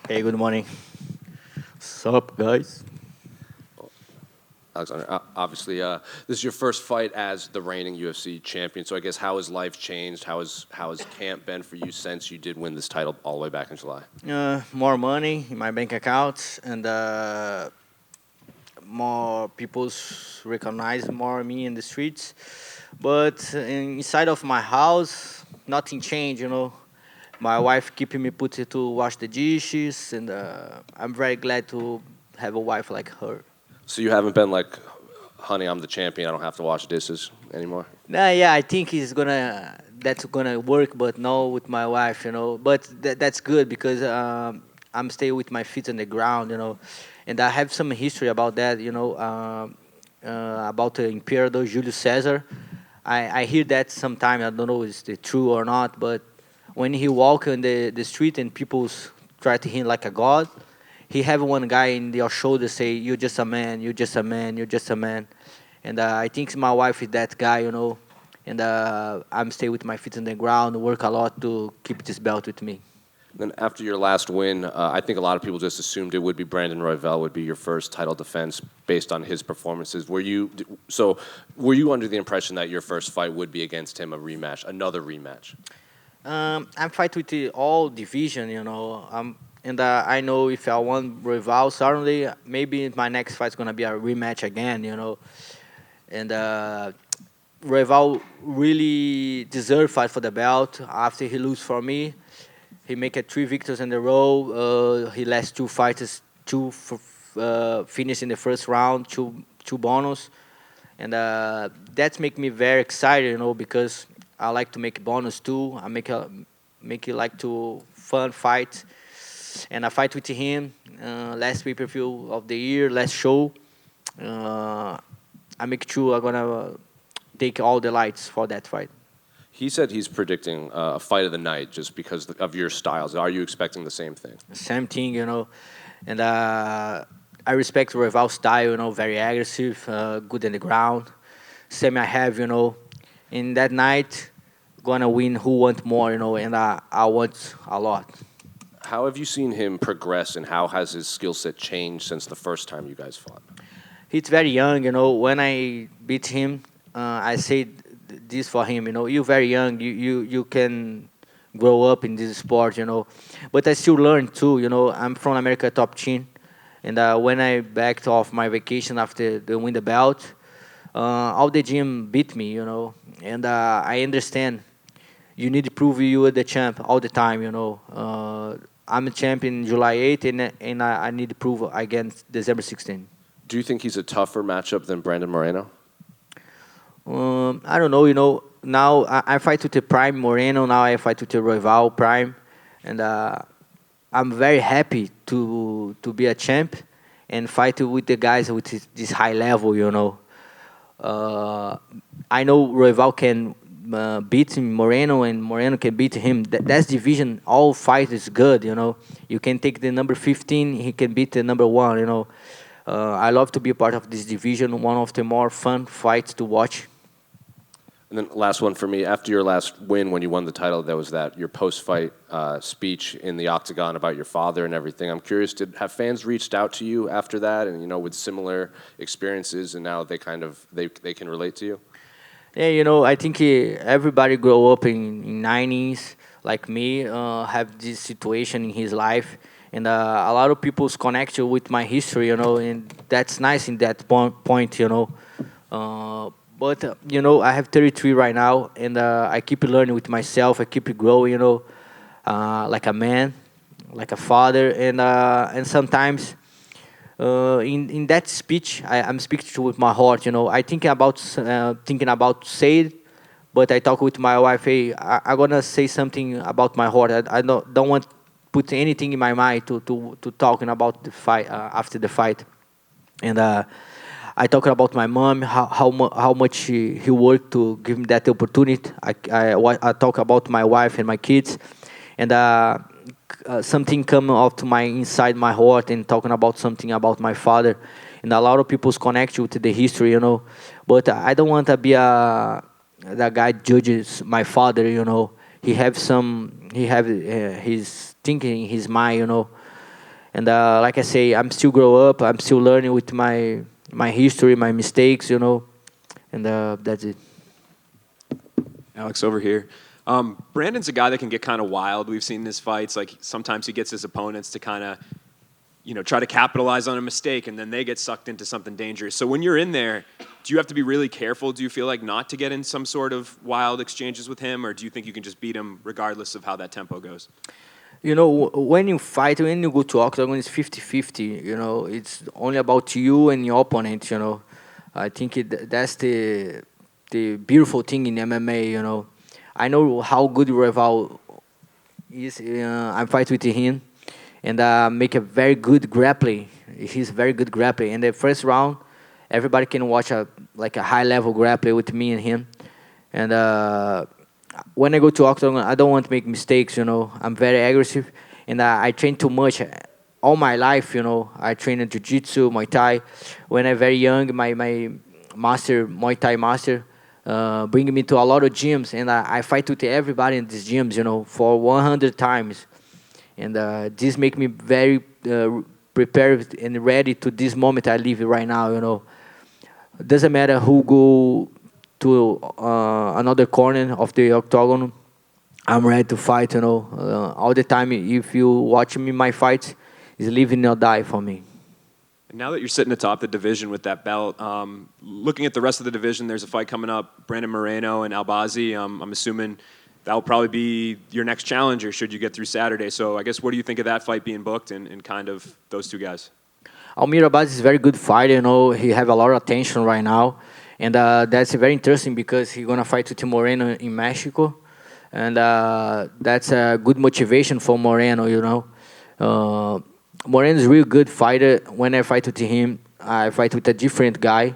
Hey, good morning. What's up, guys? Alexander, obviously, this is your first fight as the reigning UFC champion. So I guess how has life changed? How has camp been for you since you did win this title all the way back in July? More money in my bank account and more people recognize more me in the streets. But inside of my house, nothing changed. My wife keeping me put to wash the dishes, and I'm very glad to have a wife like her. So you haven't been like, honey, I'm the champion. I don't have to wash dishes anymore. Nah, yeah, I think that's gonna work, but no with my wife. But that's good because I'm staying with my feet on the ground. And I have some history about that. About the Emperor Julius Caesar. I hear that sometime. I don't know if it's true or not, but when he walk on the street and people try to him like a god, he have one guy in your shoulder say, "You're just a man. You're just a man. You're just a man." And I think my wife is that guy. And I'm stay with my feet on the ground, work a lot to keep this belt with me. Then after your last win, I think a lot of people just assumed it would be Brandon Royval would be your first title defense based on his performances. Were you under the impression that your first fight would be against him, a rematch, another rematch? I'm fight with all division, and I know if I won rival, certainly maybe my next fight's gonna be a rematch again. And rival really deserve fight for the belt after he lose for me. He make it three victories in a row. He last two fighters, finish in the first round, two bonus, and that make me very excited, because I like to make bonus too. I make it like to fun fight, and I fight with him last pay per view of the year, last show. Uh, I make sure I'm gonna take all the lights for that fight. He said he's predicting a fight of the night just because of your styles. Are you expecting the same thing? Same thing, and I respect Rival style, very aggressive, good on the ground. Same I have, in that night, gonna win who want more, and I want a lot. How have you seen him progress, and how has his skill set changed since the first time you guys fought? He's very young, when I beat him, I said this for him, you're very young, you can grow up in this sport, but I still learn too, I'm from America top team, and when I backed off my vacation after the win the belt, all the gym beat me, and I understand you need to prove you are the champ all the time, I'm a champion July 8th, and I need to prove against December 16th. Do you think he's a tougher matchup than Brandon Moreno? I don't know, now I fight with the Prime Moreno, now I fight with the Rival Prime, and I'm very happy to be a champ and fight with the guys with this high level, I know Rival can beat Moreno, and Moreno can beat him. That's division. All fight is good, You can take the number 15, he can beat the number one, I love to be a part of this division. One of the more fun fights to watch. And then last one for me. After your last win, when you won the title, there was that your post-fight speech in the octagon about your father and everything. I'm curious, have fans reached out to you after that, and with similar experiences, and now they can relate to you? Yeah, I think everybody grow up in 90s like me, have this situation in his life, and a lot of people's connect with my history, and that's nice in that point. Uh, but I have 33 right now, and I keep learning with myself. I keep growing, like a man, like a father, and sometimes in that speech, I'm speaking to with my heart. I thinking about say it, but I talk with my wife. Hey, I'm gonna say something about my heart. I don't want put anything in my mind to talking about the fight after the fight, and I talk about my mom, how much he worked to give me that opportunity. I talk about my wife and my kids, and something come out to my inside my heart and talking about something about my father, and a lot of people's connect with the history, But I don't want to be a that guy judges my father. He have his thinking in his mind, And like I say, I'm still grow up. I'm still learning with my history, my mistakes, and that's it. Alex over here. Brandon's a guy that can get kind of wild. We've seen in his fights, like sometimes he gets his opponents to kind of, try to capitalize on a mistake, and then they get sucked into something dangerous. So when you're in there, do you have to be really careful? Do you feel like not to get in some sort of wild exchanges with him, or do you think you can just beat him regardless of how that tempo goes? When you fight, when you go to octagon, it's 50-50. It's only about you and your opponent. I think that's the beautiful thing in MMA. I know how good rival is. I fight with him, and make a very good grappling. He's very good grappling. In the first round, everybody can watch a high level grappling with me and him. And when I go to octagon, I don't want to make mistakes. I'm very aggressive, and I train too much. All my life, I train in jiu-jitsu, Muay Thai. When I'm very young, my master, Muay Thai master, bring me to a lot of gyms, and I fight with everybody in these gyms, for 100 times. And this make me very prepared and ready to this moment I live right now. Doesn't matter who go to another corner of the octagon. I'm ready to fight. All the time. If you watch me, my fights is live or die for me. And now that you're sitting atop the division with that belt, looking at the rest of the division, there's a fight coming up, Brandon Moreno and Albazi. I'm assuming that'll probably be your next challenger should you get through Saturday. So I guess what do you think of that fight being booked and kind of those two guys? Almir Abbas is a very good fighter. He have a lot of attention right now, and that's very interesting because he's gonna fight with Moreno in Mexico, and that's a good motivation for Moreno. Moreno is a really good fighter. When I fight with him, I fight with a different guy,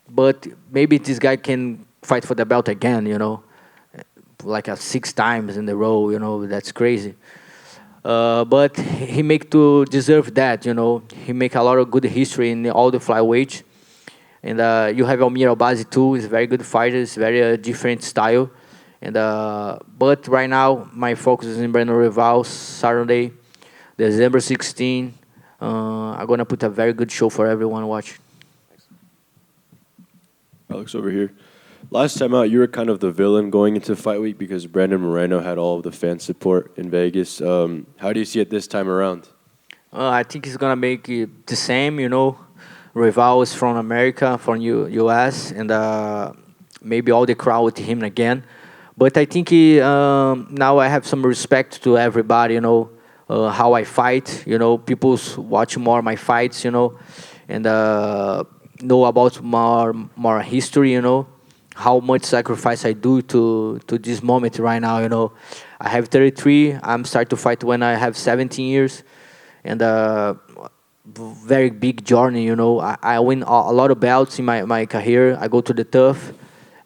but maybe this guy can fight for the belt again. Like 6 times in a row. That's crazy. But he make to deserve that. He make a lot of good history in all the flyweights. And you have Almir Albazi too. He's a very good fighter. It's very different style. And but right now my focus is in Brandon Rival Saturday, December 16. I'm gonna put a very good show for everyone watching. Alex over here. Last time out, you were kind of the villain going into Fight Week because Brandon Moreno had all of the fan support in Vegas. How do you see it this time around? I think he's gonna make it the same. Rival is from America, from US, and maybe all the crowd with him again. But I think now I have some respect to everybody. How I fight. People watch more my fights. And know about more history. How much sacrifice I do to this moment right now. I have 33. I'm start to fight when I have 17 years, and very big journey. I win a lot of belts in my career. I go to the tough.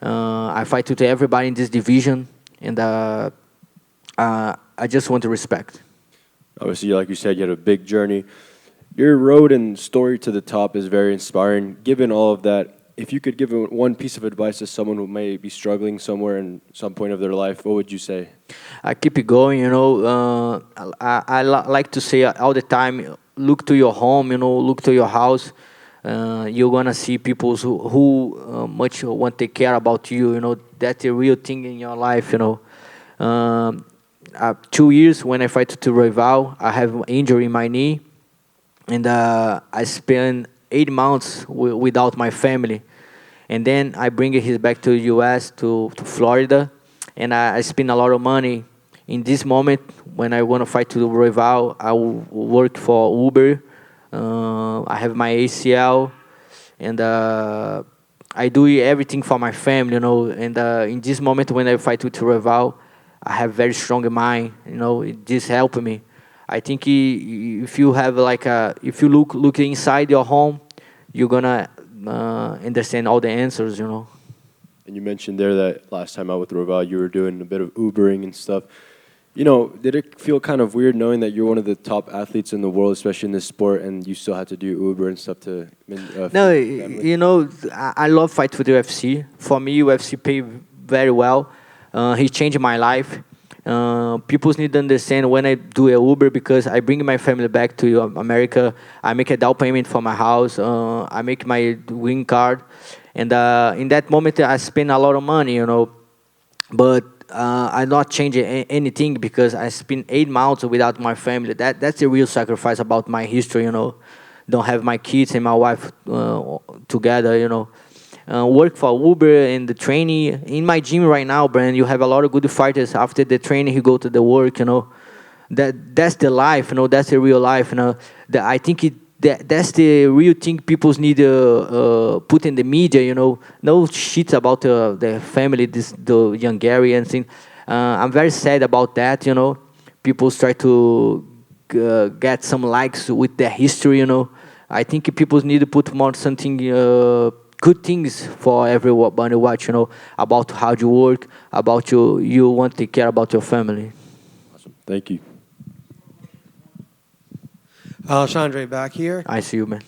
I fight with everybody in this division, and I just want to respect. Obviously, like you said, you had a big journey. Your road and story to the top is very inspiring. Given all of that, if you could give one piece of advice to someone who may be struggling somewhere in some point of their life, what would you say? I keep it going. I like to say all the time, look to your home. Look to your house. You're gonna see people who much want to care about you. That's a real thing in your life. 2 years when I fight to rival, I have an injury in my knee, and I spent 8 months without my family, and then I bring his back to the U.S. to Florida, and I spend a lot of money. In this moment, when I want to fight to the rival, I work for Uber. I have my ACL, and I do everything for my family. And in this moment, when I fight with rival, I have very strong mind. It just helped me. I think if you have if you look inside your home, you're gonna understand all the answers. And you mentioned there that last time out with Roval, you were doing a bit of Ubering and stuff. Did it feel kind of weird knowing that you're one of the top athletes in the world, especially in this sport, and you still had to do Uber and stuff to? No, I love fight with UFC. For me, UFC pay very well. He changed my life People need to understand when I do a Uber because I bring my family back to America. I make a down payment for my house. I make my green card, and in that moment I spend a lot of money, but I not change anything because I spent 8 months without my family. That's a real sacrifice about my history. Don't have my kids and my wife together. Work for Uber and the training in my gym right now, Brand. You have a lot of good fighters. After the training, he go to the work. That's the life. That's the real life. I think that's the real thing people need to put in the media. No shit about the family, the Hungarian thing. I'm very sad about that. People try to get some likes with their history. I think people need to put more something. Good things for everybody watch, about how you work, about you want to take care about your family. Awesome. Thank you. Alexandre back here. I see you, man.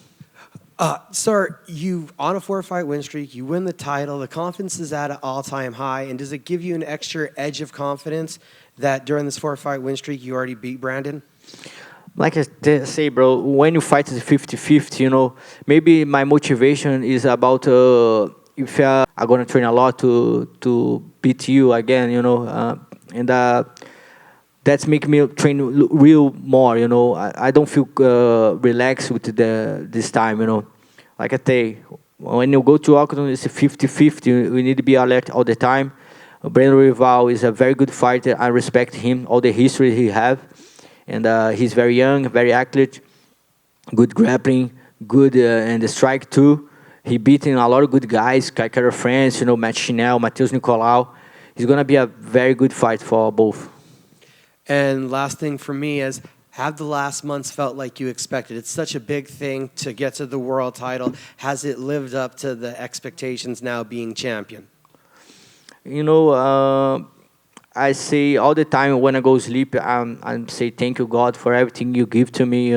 Sir, you on a 4-fight win streak, you win the title, the confidence is at an all-time high, and does it give you an extra edge of confidence that during this 4-fight win streak you already beat Brandon? Like I say, bro, when you fight is 50-50, maybe my motivation is about if I'm going to train a lot to beat you again, and that's make me train real more, I don't feel relaxed with this time, Like I say, when you go to Octagon, it's a 50-50. We need to be alert all the time. Brandon Rival is a very good fighter. I respect him, all the history he have. And he's very young, very athlete, good grappling, good and the strike too. He beaten a lot of good guys, Kaikara France, Matt Chinel, Matheus Nicolau. He's gonna be a very good fight for both. And last thing for me is, have the last months felt like you expected? It's such a big thing to get to the world title. Has it lived up to the expectations now being champion? I say all the time when I go sleep, I say thank you God for everything you give to me.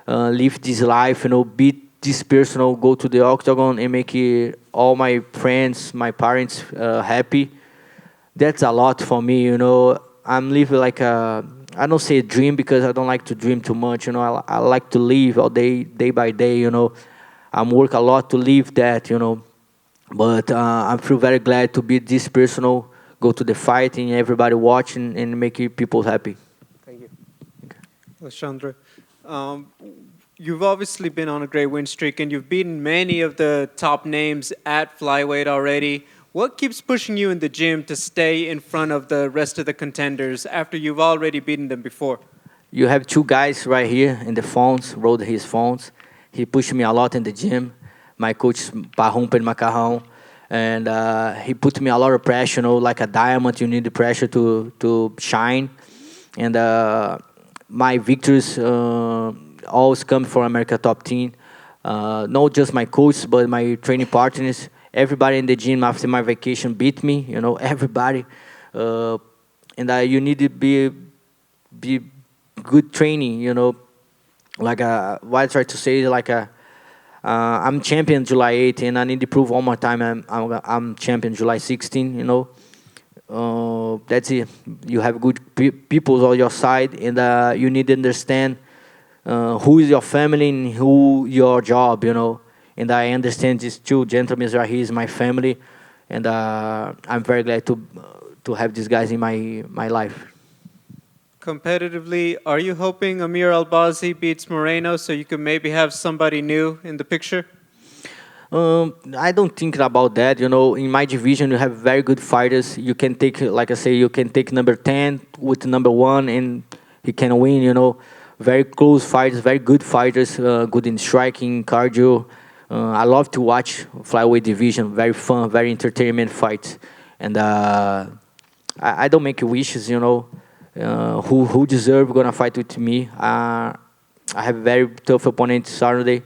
Live this life. Beat this person. Go to the octagon and make all my friends, my parents happy. That's a lot for me. I'm living like I don't say a dream because I don't like to dream too much. I like to live all day by day. I'm work a lot to live that. But I feel very glad to be this personal. Go to the fight and everybody watching and make people happy. Thank you. Alexandre, you've obviously been on a great win streak and you've beaten many of the top names at flyweight already. What keeps pushing you in the gym to stay in front of the rest of the contenders after you've already beaten them before? You have two guys right here in the phones, wrote his phones. He pushed me a lot in the gym. My coach, Pahum Macarrão. And he put me a lot of pressure, like a diamond, you need the pressure to shine. And my victories always come from America Top Team. Not just my coach, but my training partners. Everybody in the gym after my vacation beat me, everybody. And you need to be good training, Like what I try to say is like I'm champion July 8th, and I need to prove one more time I'm champion July 16th. That's it. You have good people on your side, and you need to understand who is your family and who your job. And I understand these two gentlemen right here is my family, and I'm very glad to have these guys in my life. Competitively, are you hoping Amir Albazi beats Moreno so you can maybe have somebody new in the picture? I don't think about that. In my division, you have very good fighters. You can take, like I say, you can take number 10 with number 1, and he can win. Very close fighters, very good fighters, good in striking, cardio. I love to watch flyweight division. Very fun, very entertainment fights. And I don't make wishes. Who deserve gonna fight with me. I have a very tough opponent Saturday,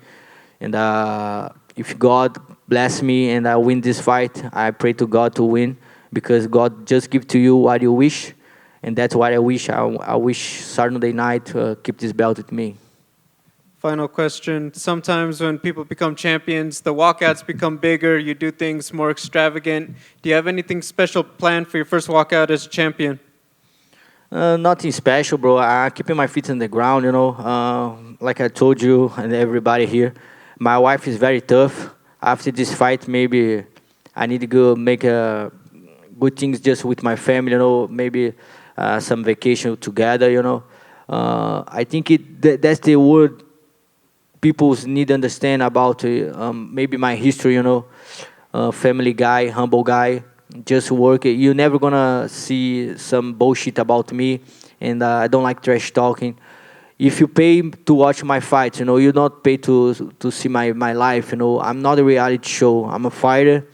and if God bless me and I win this fight, I pray to God to win because God just give to you what you wish, and that's what I wish. I wish Saturday night keep this belt with me. Final question. Sometimes when people become champions, the walkouts become bigger, you do things more extravagant. Do you have anything special planned for your first walkout as champion? Nothing special, bro. I keeping my feet on the ground, you know. Like I told you and everybody here, my wife is very tough. After this fight, maybe I need to go make good things just with my family, you know. Maybe some vacation together, you know. I think that's the word people need to understand about maybe my history, you know. Family guy, humble guy, just work. You're never gonna see some bullshit about me, and I don't like trash talking. If you pay to watch my fights, you know, you not pay to see my life. You know, I'm not a reality show. I'm a fighter,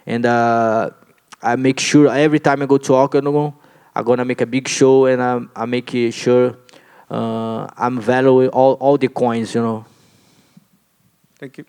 and I make sure every time I go to Octagon, I'm gonna make a big show, and I make sure I'm valuing all the coins. You know. Thank you.